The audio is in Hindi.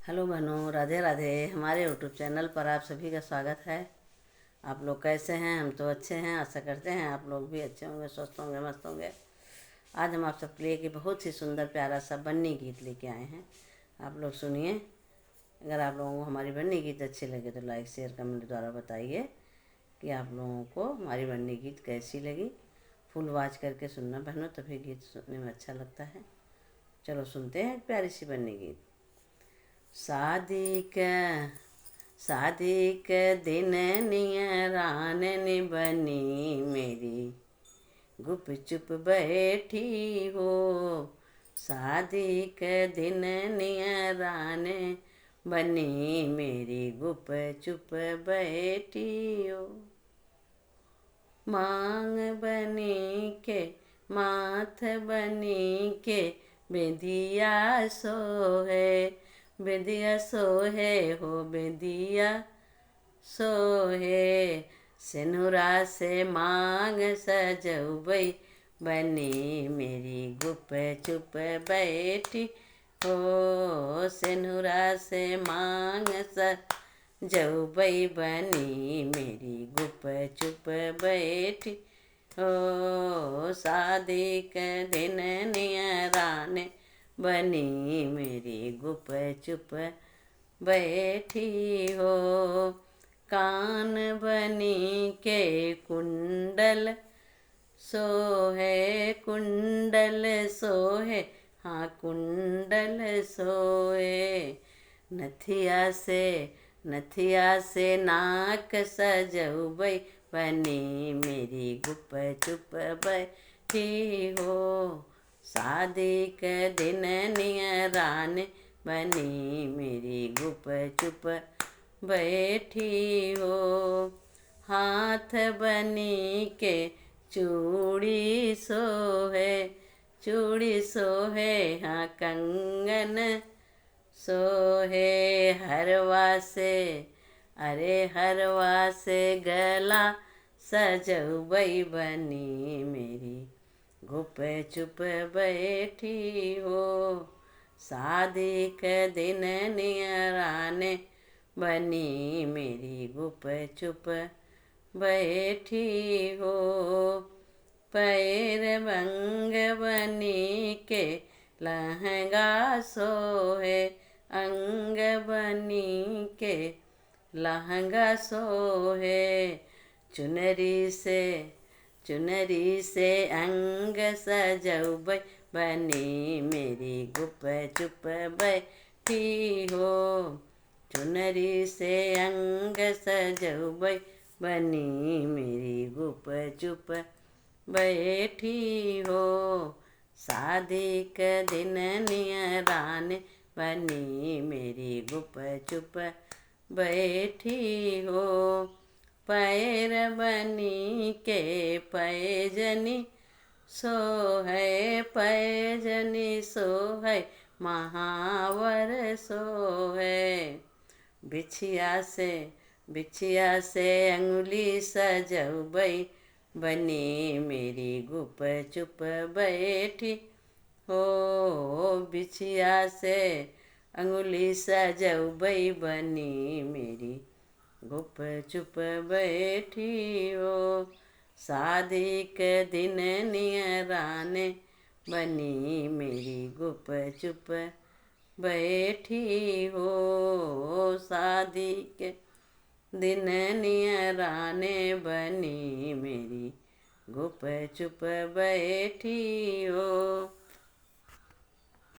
हेलो बहनों, राधे राधे। हमारे यूट्यूब चैनल पर आप सभी का स्वागत है। आप लोग कैसे हैं? हम तो अच्छे हैं। आशा करते हैं आप लोग भी अच्छे होंगे, स्वस्थ होंगे, मस्त होंगे। आज हम आप सबके लिए एक बहुत ही सुंदर प्यारा सा बन्नी गीत लेके आए हैं। आप लोग सुनिए। अगर आप लोगों को हमारी बन्नी गीत अच्छी लगे तो लाइक शेयर कमेंट द्वारा बताइए कि आप लोगों को हमारी बन्नी गीत कैसी लगी। फुल आवाज करके सुनना बहनों, तभी गीत सुनने में अच्छा लगता है। चलो सुनते हैं एक प्यारी सी बन्नी गीत। शादी के दिन नियरान नि बनी मेरी गुप चुप बैठी हो। शादी के दिन नियरान बनी मेरी गुप चुप बैठी हो। मांग बनी के माथ बनी के बेदिया सोहे, बेदिया सोहे हो, बेदिया सोहे। सिनुरा से मांग सजौबई बनी मेरी गुप चुप बैठी हो। सिनुरा से मांग सजौबई बनी मेरी गुप चुप बैठी हो। शादी के दिन नियरान बनी मेरी गुप चुप बैठी हो। कान बनी के कुंडल सोहे, कुंडल सोहे, हाँ कुंडल सोहे। नथिया से नाक सजौबई बनी मेरी गुप चुप बैठी हो। शादी के दिन नियरान बनी मेरी गुप चुप बैठी हो। हाथ बनी के चूड़ी सोहे, चूड़ी सोहे, हाँ कंगन सोहे। हरवा से, अरे हरवा से गला सजौबई बनी मेरी गुप चुप बैठी हो। शादी के दिन नियरान बनी मेरी गुप चुप बैठी हो। पैर बंग बनी के लहंगा सोहे, अंग बनी के लहंगा सोहे। चुनरी से अंग सजौबई बनी मेरी गुप चुप बैठी हो। चुनरी से अंग सजौबई बनी मेरी गुप चुप बैठी हो। शादी के दिन नियरान बनी मेरी गुप चुप बैठी हो। पैर बनी के पैजनी सोहे, पैजनी सोहे, महावर सोहे। बिछिया से अंगुली सजौबई बनी मेरी गुप चुप बैठी हो। बिछिया से अंगुली सजौबई बनी मेरी गुप चुप बैठी हो। शादी के दिन नियरान बनी मेरी गुप चुप बैठी हो। शादी के दिन नियरान बनी मेरी गुप चुप बैठी हो।